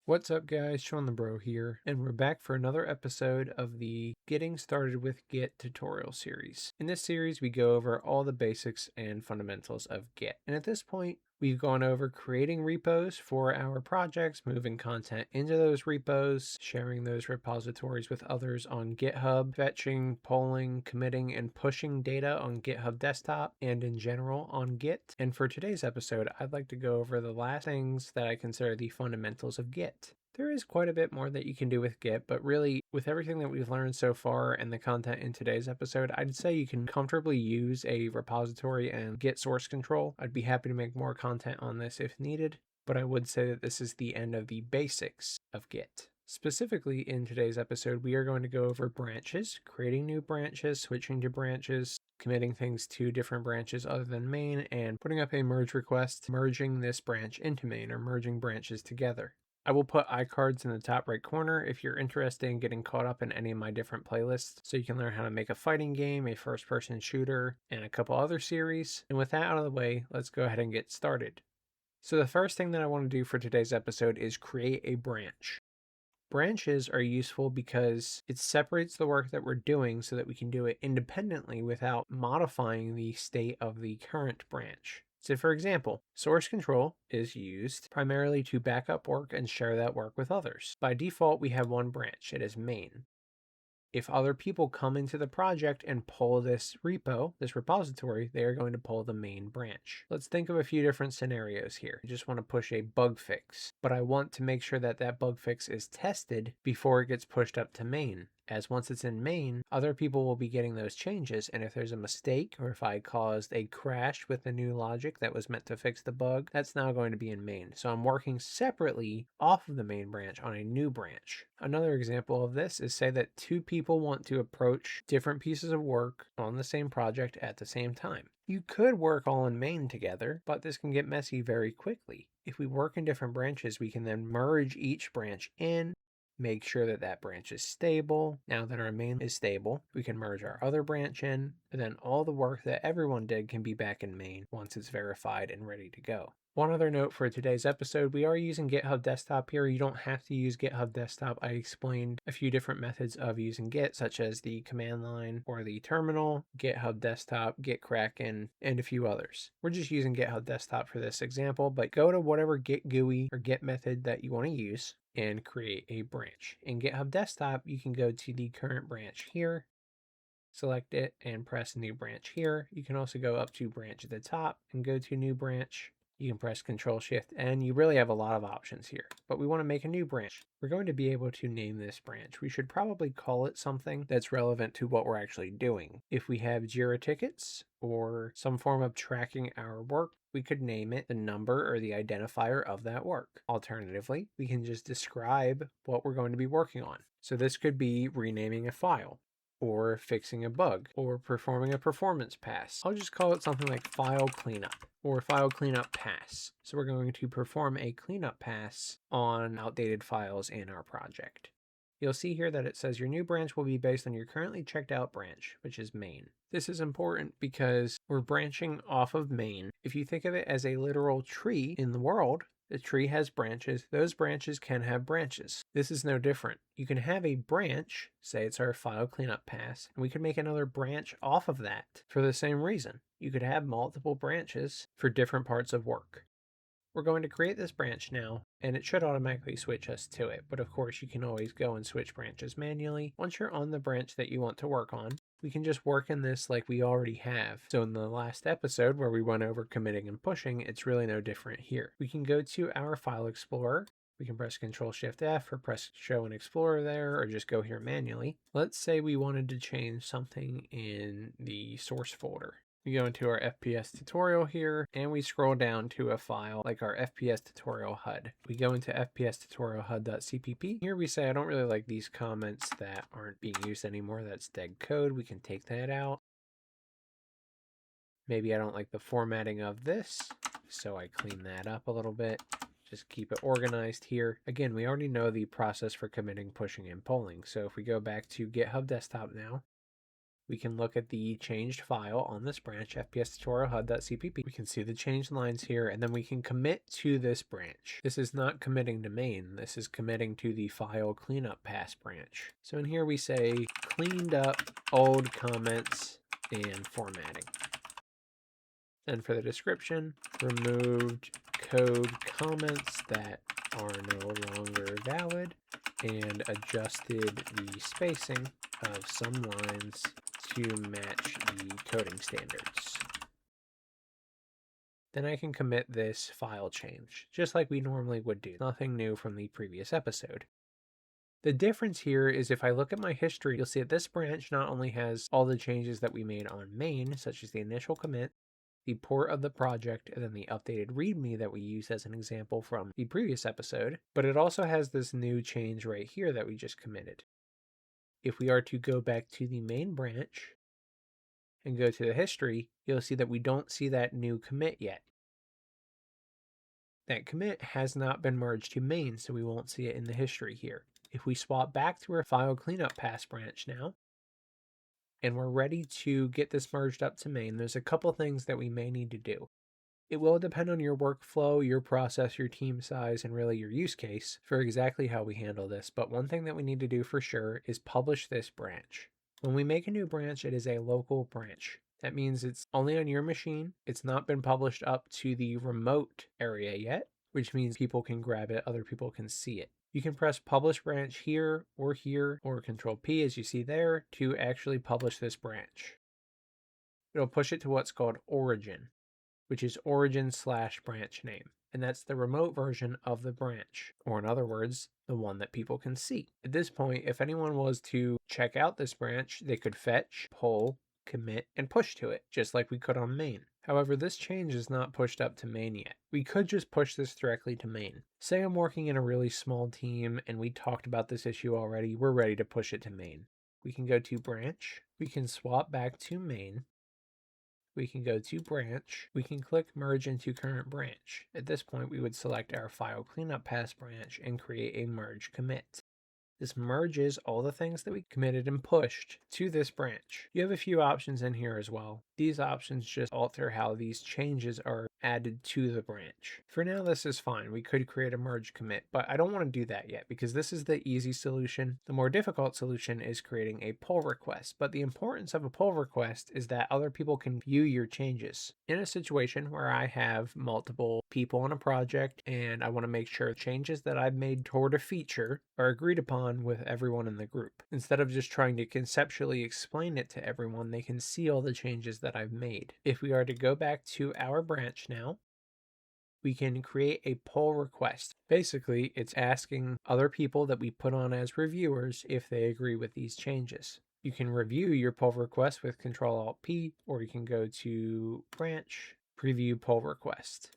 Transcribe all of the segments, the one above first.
What's up guys, Shawnthebro here, and we're back for another episode of the Getting Started with Git tutorial series. In this series, we go over all the basics and fundamentals of Git. And at this point, we've gone over creating repos for our projects, moving content into those repos, sharing those repositories with others on GitHub, fetching, polling, committing, and pushing data on GitHub Desktop and in general on Git. And for today's episode, I'd like to go over the last things that I consider the fundamentals of Git. There is quite a bit more that you can do with Git, but really with everything that we've learned so far and the content in today's episode, I'd say you can comfortably use a repository and Git source control. I'd be happy to make more content on this if needed, but I would say that this is the end of the basics of Git. Specifically in today's episode, we are going to go over branches, creating new branches, switching to branches, committing things to different branches other than main, and putting up a merge request, merging this branch into main or merging branches together. I will put iCards in the top right corner if you're interested in getting caught up in any of my different playlists, so you can learn how to make a fighting game, a first-person shooter, and a couple other series. And with that out of the way, let's go ahead and get started. So the first thing that I want to do for today's episode is create a branch. Branches are useful because it separates the work that we're doing so that we can do it independently without modifying the state of the current branch. So for example, source control is used primarily to back up work and share that work with others. By default, we have one branch. It is main. If other people come into the project and pull this repo, this repository, they are going to pull the main branch. Let's think of a few different scenarios here. I just want to push a bug fix, but I want to make sure that that bug fix is tested before it gets pushed up to main. As once it's in main, other people will be getting those changes, and if there's a mistake or if I caused a crash with the new logic that was meant to fix the bug, that's now going to be in main. So I'm working separately off of the main branch on a new branch. Another example of this is say that two people want to approach different pieces of work on the same project at the same time. You could work all in main together, but this can get messy very quickly. If we work in different branches, we can then merge each branch in, make sure that that branch is stable. Now that our main is stable, we can merge our other branch in, and then all the work that everyone did can be back in main once it's verified and ready to go. One other note for today's episode, we are using GitHub Desktop here. You don't have to use GitHub Desktop. I explained a few different methods of using Git, such as the command line or the terminal, GitHub Desktop, Git Kraken, and a few others. We're just using GitHub Desktop for this example, but go to whatever Git GUI or Git method that you want to use and create a branch. In GitHub Desktop, you can go to the current branch here, select it, and press new branch here. You can also go up to branch at the top and go to new branch. You can press Control Shift, and you really have a lot of options here, but we want to make a new branch. We're going to be able to name this branch. We should probably call it something that's relevant to what we're actually doing. If we have Jira tickets or some form of tracking our work, we could name it the number or the identifier of that work. Alternatively, we can just describe what we're going to be working on. So this could be renaming a file, or fixing a bug, or performing a performance pass. I'll just call it something like file cleanup or file cleanup pass. So we're going to perform a cleanup pass on outdated files in our project. You'll see here that it says your new branch will be based on your currently checked out branch, which is main. This is important because we're branching off of main. If you think of it as a literal tree in the world, the tree has branches. Those branches can have branches. This is no different. You can have a branch, say it's our file cleanup pass, and we could make another branch off of that for the same reason. You could have multiple branches for different parts of work. We're going to create this branch now, and it should automatically switch us to it, but of course you can always go and switch branches manually. Once you're on the branch that you want to work on, we can just work in this like we already have. So in the last episode where we went over committing and pushing, it's really no different here. We can go to our file explorer. We can press Control Shift F or press Show in Explorer there, or just go here manually. Let's say we wanted to change something in the source folder. We go into our FPS tutorial here, and we scroll down to a file like our FPS tutorial HUD. We go into FPS tutorial HUD.cpp. Here we say, I don't really like these comments that aren't being used anymore. That's dead code. We can take that out. Maybe I don't like the formatting of this, so I clean that up a little bit. Just keep it organized here. Again, we already know the process for committing, pushing, and polling. So if we go back to GitHub Desktop now, we can look at the changed file on this branch, fps-tutorial-hud.cpp. We can see the changed lines here, and then we can commit to this branch. This is not committing to main. This is committing to the file cleanup pass branch. So in here we say cleaned up old comments and formatting. Then for the description, removed code comments that are no longer valid and adjusted the spacing of some lines to match the coding standards. Then I can commit this file change, just like we normally would do. Nothing new from the previous episode. The difference here is if I look at my history, you'll see that this branch not only has all the changes that we made on main, such as the initial commit, the port of the project, and then the updated README that we use as an example from the previous episode, but it also has this new change right here that we just committed. If we are to go back to the main branch and go to the history, you'll see that we don't see that new commit yet. That commit has not been merged to main, so we won't see it in the history here. If we swap back to our file cleanup pass branch now, and we're ready to get this merged up to main, there's a couple things that we may need to do. It will depend on your workflow, your process, your team size, and really your use case for exactly how we handle this. But one thing that we need to do for sure is publish this branch. When we make a new branch, it is a local branch. That means it's only on your machine. It's not been published up to the remote area yet, which means people can grab it, other people can see it. You can press publish branch here, or Control P as you see there to actually publish this branch. It'll push it to what's called origin, which is origin/branch name. And that's the remote version of the branch, or in other words, the one that people can see. At this point, if anyone was to check out this branch, they could fetch, pull, commit, and push to it, just like we could on main. However, this change is not pushed up to main yet. We could just push this directly to main. Say I'm working in a really small team and we talked about this issue already, we're ready to push it to main. We can go to branch, we can swap back to main, we can go to branch, we can click merge into current branch. At this point, we would select our file cleanup pass branch and create a merge commit. This merges all the things that we committed and pushed to this branch. You have a few options in here as well. These options just alter how these changes are added to the branch. For now, this is fine. We could create a merge commit, but I don't want to do that yet because this is the easy solution. The more difficult solution is creating a pull request, but the importance of a pull request is that other people can view your changes. In a situation where I have multiple people on a project and I want to make sure changes that I've made toward a feature are agreed upon with everyone in the group. Instead of just trying to conceptually explain it to everyone, they can see all the changes that I've made. If we are to go back to our branch now, we can create a pull request. Basically, it's asking other people that we put on as reviewers if they agree with these changes. You can review your pull request with Control-Alt-P, or you can go to branch, preview pull request.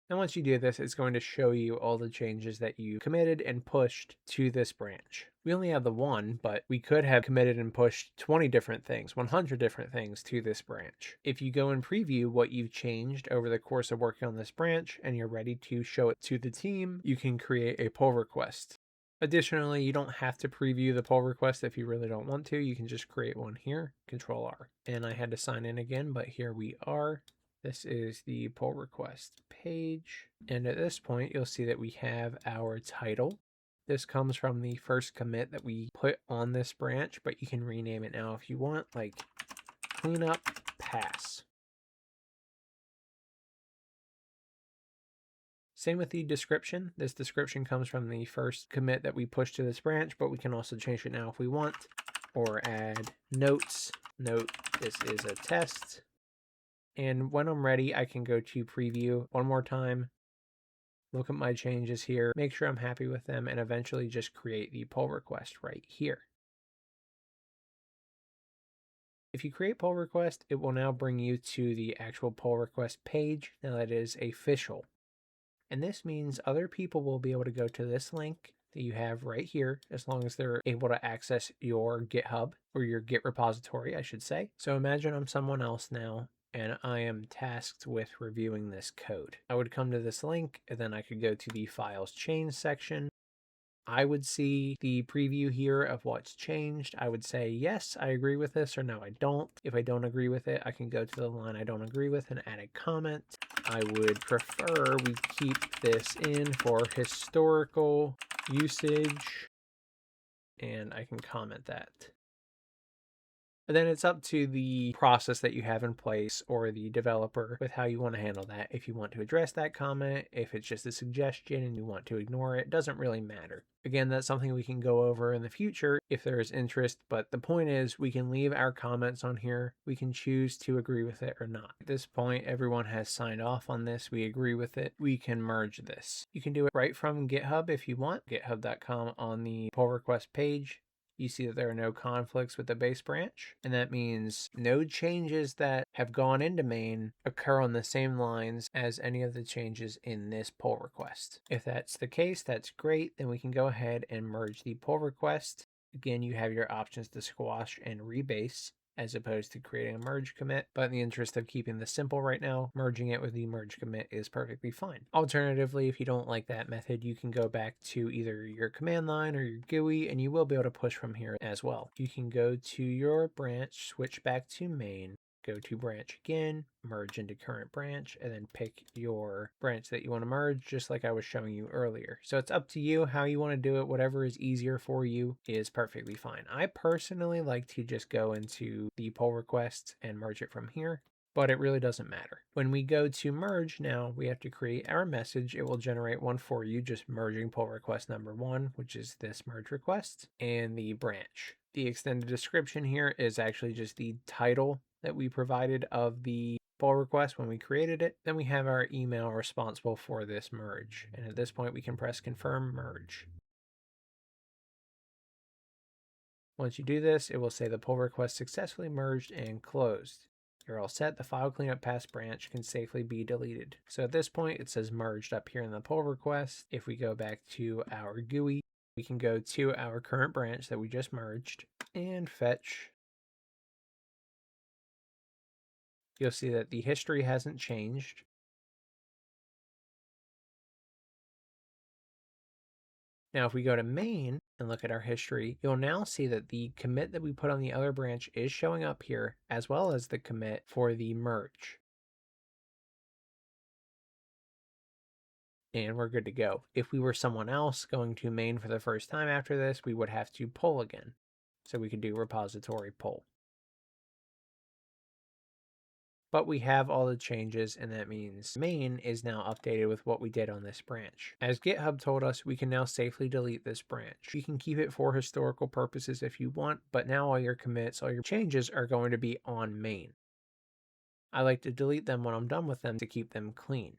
And once you do this, it's going to show you all the changes that you committed and pushed to this branch. We only have the one, but we could have committed and pushed 20 different things, 100 different things to this branch. If you go and preview what you've changed over the course of working on this branch and you're ready to show it to the team, you can create a pull request. Additionally, you don't have to preview the pull request if you really don't want to. You can just create one here, Control-R. And I had to sign in again, but here we are. This is the pull request page. And at this point, you'll see that we have our title. This comes from the first commit that we put on this branch, but you can rename it now if you want, like cleanup pass. Same with the description. This description comes from the first commit that we pushed to this branch, but we can also change it now if we want, or add notes. Note, this is a test. And when I'm ready, I can go to preview one more time, look at my changes here, make sure I'm happy with them, and eventually just create the pull request right here. If you create pull request, it will now bring you to the actual pull request page. Now that is official. And this means other people will be able to go to this link that you have right here, as long as they're able to access your GitHub, or your Git repository, I should say. So imagine I'm someone else now, and I am tasked with reviewing this code. I would come to this link, and then I could go to the files change section, I would see the preview here of what's changed. I would say, yes, I agree with this, or no, I don't. If I don't agree with it, I can go to the line I don't agree with and add a comment. I would prefer we keep this in for historical usage, and I can comment that. And then it's up to the process that you have in place or the developer with how you want to handle that. If you want to address that comment, if it's just a suggestion and you want to ignore it, doesn't really matter. Again, that's something we can go over in the future if there is interest, but the point is we can leave our comments on here. We can choose to agree with it or not. At this point, everyone has signed off on this. We agree with it. We can merge this. You can do it right from GitHub if you want, github.com on the pull request page. You see that there are no conflicts with the base branch, and that means no changes that have gone into main occur on the same lines as any of the changes in this pull request. If that's the case, that's great. Then we can go ahead and merge the pull request. Again, you have your options to squash and rebase, as opposed to creating a merge commit. But in the interest of keeping this simple right now, merging it with the merge commit is perfectly fine. Alternatively, if you don't like that method, you can go back to either your command line or your GUI, and you will be able to push from here as well. You can go to your branch, switch back to main, go to branch again, merge into current branch, and then pick your branch that you want to merge, just like I was showing you earlier. So it's up to you how you want to do it. Whatever is easier for you is perfectly fine. I personally like to just go into the pull request and merge it from here, but it really doesn't matter. When we go to merge now, we have to create our message. It will generate one for you, just merging pull request number 1, which is this merge request, and the branch. The extended description here is actually just the title that we provided of the pull request when we created it. Then we have our email responsible for this merge. And at this point, we can press confirm merge. Once you do this, it will say the pull request successfully merged and closed. You're all set. The file cleanup past branch can safely be deleted. So at this point, it says merged up here in the pull request. If we go back to our GUI, we can go to our current branch that we just merged and fetch. You'll see that the history hasn't changed. Now, if we go to main and look at our history, you'll now see that the commit that we put on the other branch is showing up here, as well as the commit for the merge. And we're good to go. If we were someone else going to main for the first time after this, we would have to pull again. So we could do repository pull. But we have all the changes, and that means main is now updated with what we did on this branch. As GitHub told us, we can now safely delete this branch. You can keep it for historical purposes if you want, but now all your commits, all your changes are going to be on main. I like to delete them when I'm done with them to keep them clean.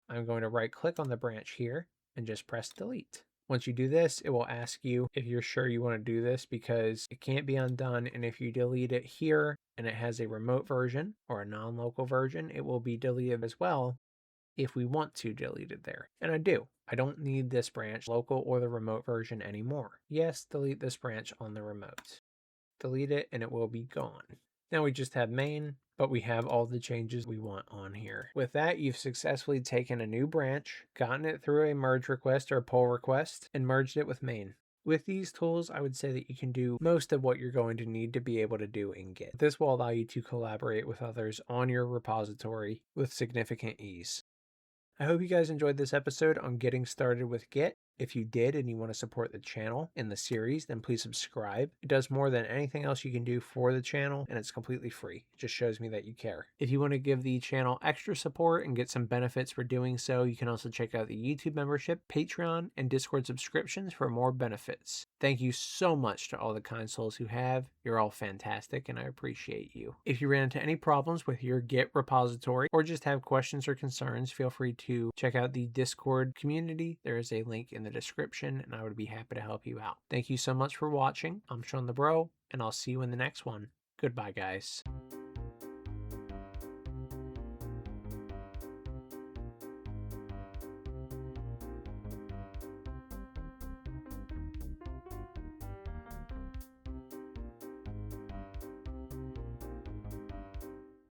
I'm going to right click on the branch here and just press delete. Once you do this, it will ask you if you're sure you want to do this because it can't be undone. And if you delete it here and it has a remote version or a non-local version, it will be deleted as well if we want to delete it there. And I do. I don't need this branch, local or the remote version anymore. Yes, delete this branch on the remote. Delete it and it will be gone. Now we just have main, but we have all the changes we want on here. With that, you've successfully taken a new branch, gotten it through a merge request or a pull request, and merged it with main. With these tools, I would say that you can do most of what you're going to need to be able to do in Git. This will allow you to collaborate with others on your repository with significant ease. I hope you guys enjoyed this episode on getting started with Git. If you did and you want to support the channel in the series, then please subscribe. It does more than anything else you can do for the channel, and it's completely free. It just shows me that you care. If you want to give the channel extra support and get some benefits for doing so, you can also check out the YouTube membership, Patreon, and Discord subscriptions for more benefits. Thank you so much to all the kind souls who have. You're all fantastic, and I appreciate you. If you ran into any problems with your Git repository or just have questions or concerns, feel free to check out the Discord community. There is a link in the description, and I would be happy to help you out. Thank you so much for watching. I'm Shawnthebro, and I'll see you in the next one. Goodbye, guys.